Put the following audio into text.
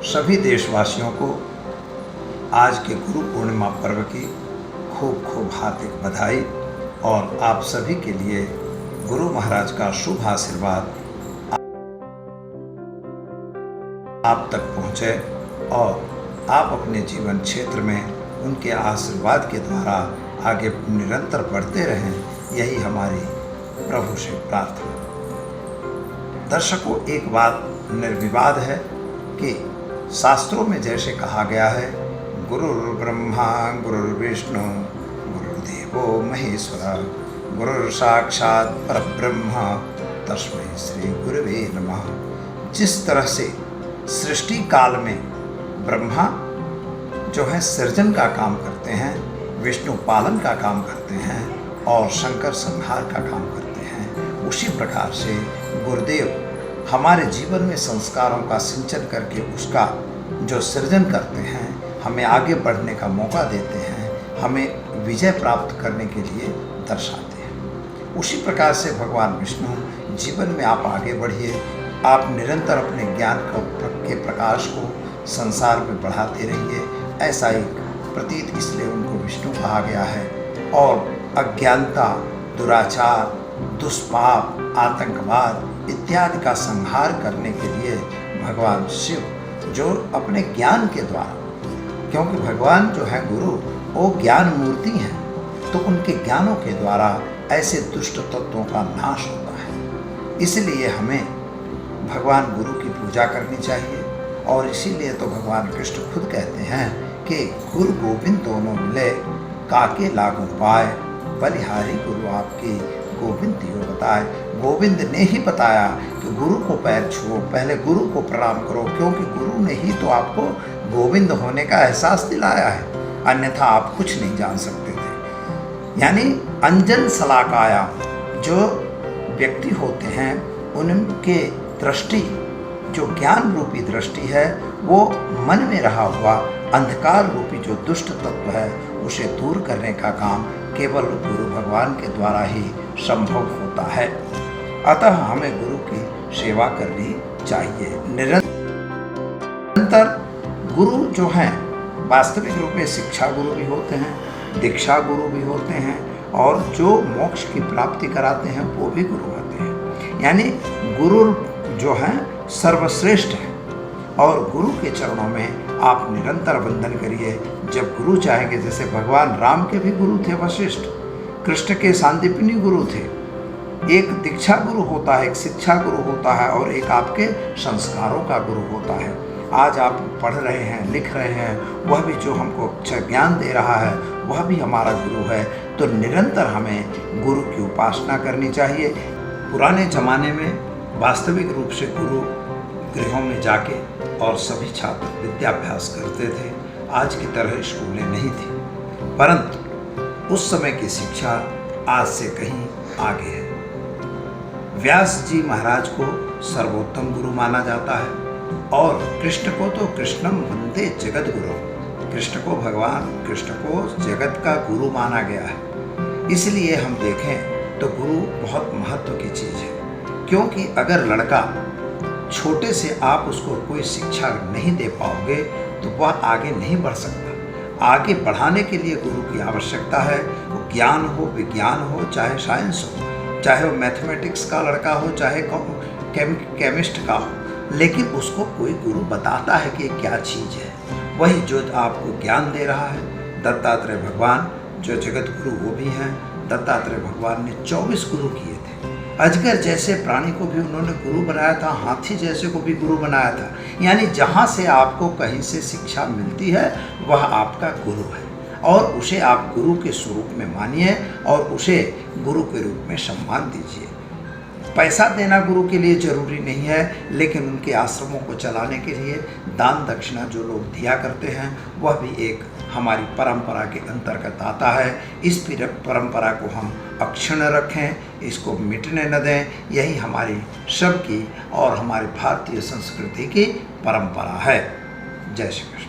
सभी देशवासियों को आज के गुरु पूर्णिमा पर्व की खूब खूब हार्दिक बधाई और आप सभी के लिए गुरु महाराज का शुभ आशीर्वाद आप तक पहुँचे और आप अपने जीवन क्षेत्र में उनके आशीर्वाद के द्वारा आगे निरंतर बढ़ते रहें, यही हमारी प्रभु से प्रार्थना। दर्शकों, एक बात निर्विवाद है कि शास्त्रों में जैसे कहा गया है, गुरुर्ब्रह्मा गुरुर्विष्णु गुरुर्देवो महेश्वर गुरुर् साक्षात् परब्रह्म तस्मै श्री गुरुवे नमः। जिस तरह से सृष्टि काल में ब्रह्मा जो है सृजन का काम करते हैं, विष्णु पालन का काम करते हैं और शंकर संहार का काम करते हैं, उसी प्रकार से गुरुदेव हमारे जीवन में संस्कारों का सिंचन करके उसका जो सृजन करते हैं, हमें आगे बढ़ने का मौका देते हैं, हमें विजय प्राप्त करने के लिए दर्शाते हैं। उसी प्रकार से भगवान विष्णु जीवन में आप आगे बढ़िए, आप निरंतर अपने ज्ञान के प्रकाश को संसार में बढ़ाते रहिए। ऐसा एक प्रतीत इसलिए उनको विष्णु कहा गया है। और अज्ञानता, दुराचार, दुष्पाप, आतंकवाद इत्यादि का संहार करने के लिए भगवान शिव जो अपने ज्ञान के द्वारा, क्योंकि भगवान जो है गुरु वो ज्ञान मूर्ति हैं, तो उनके ज्ञानों के द्वारा ऐसे दुष्ट तत्वों का नाश होता है। इसलिए हमें भगवान गुरु की पूजा करनी चाहिए। और इसीलिए तो भगवान कृष्ण खुद कहते हैं कि गुरु गोविंद दोनों मिले, काके लागू पाए, बलिहारी गुरु आपकी गोविंद दियो बताए। गोविंद ने ही बताया कि गुरु को पैर छुओ, पहले गुरु को प्रणाम करो, क्योंकि गुरु ने ही तो आपको गोविंद होने का एहसास दिलाया है, अन्यथा आप कुछ नहीं जान सकते थे। यानी अंजन सलाकाया जो व्यक्ति होते हैं, उनके दृष्टि जो ज्ञान रूपी दृष्टि है, वो मन में रहा हुआ अंधकार रूपी जो दुष्ट तत्व है उसे दूर करने का काम केवल गुरु भगवान के द्वारा ही संभव होता है। अतः हमें गुरु की सेवा करनी चाहिए। निरंतर गुरु जो हैं वास्तविक रूप में शिक्षा गुरु भी होते हैं, दीक्षा गुरु भी होते हैं, और जो मोक्ष की प्राप्ति कराते हैं वो भी गुरु होते हैं। यानी गुरु जो हैं सर्वश्रेष्ठ है। और गुरु के चरणों में आप निरंतर वंदन करिए। जब गुरु चाहेंगे, जैसे भगवान राम के भी गुरु थे वशिष्ठ, कृष्ण के सांदीपनी गुरु थे। एक दीक्षा गुरु होता है, एक शिक्षा गुरु होता है, और एक आपके संस्कारों का गुरु होता है। आज आप पढ़ रहे हैं, लिख रहे हैं, वह भी जो हमको अच्छा ज्ञान दे रहा है वह भी हमारा गुरु है। तो निरंतर हमें गुरु की उपासना करनी चाहिए। पुराने ज़माने में वास्तविक रूप से गुरु गृहों में जाके और सभी छात्र विद्याभ्यास करते थे। आज की तरह स्कूलें नहीं थी, परंतु उस समय की शिक्षा आज से कहीं आगे है। व्यास जी महाराज को सर्वोत्तम गुरु माना जाता है, और कृष्ण को तो कृष्णम वंदे जगत गुरु, कृष्ण को भगवान कृष्ण को जगत का गुरु माना गया है। इसलिए हम देखें तो गुरु बहुत महत्व की चीज़ है, क्योंकि अगर लड़का छोटे से आप उसको कोई शिक्षा नहीं दे पाओगे तो वह आगे नहीं बढ़ सकता। आगे बढ़ाने के लिए गुरु की आवश्यकता है। वो ज्ञान हो, विज्ञान हो, चाहे साइंस हो, चाहे वो मैथमेटिक्स का लड़का हो, चाहे केमिस्ट का हो, लेकिन उसको कोई गुरु बताता है कि क्या चीज़ है। वही जो आपको ज्ञान दे रहा है। दत्तात्रेय भगवान जो जगत गुरु वो भी हैं। दत्तात्रेय भगवान ने 24 गुरु किए थे। अजगर जैसे प्राणी को भी उन्होंने गुरु बनाया था, हाथी जैसे को भी गुरु बनाया था। यानी जहाँ से आपको कहीं से शिक्षा मिलती है वह आपका गुरु है, और उसे आप गुरु के स्वरूप में मानिए और उसे गुरु के रूप में सम्मान दीजिए। पैसा देना गुरु के लिए जरूरी नहीं है, लेकिन उनके आश्रमों को चलाने के लिए दान दक्षिणा जो लोग दिया करते हैं वह भी एक हमारी परंपरा के अंतर्गत आता है। इस परंपरा को हम अक्षुण्ण रखें, इसको मिटने न दें। यही हमारी सबकी और हमारी भारतीय संस्कृति की परंपरा है। जय श्री कृष्ण।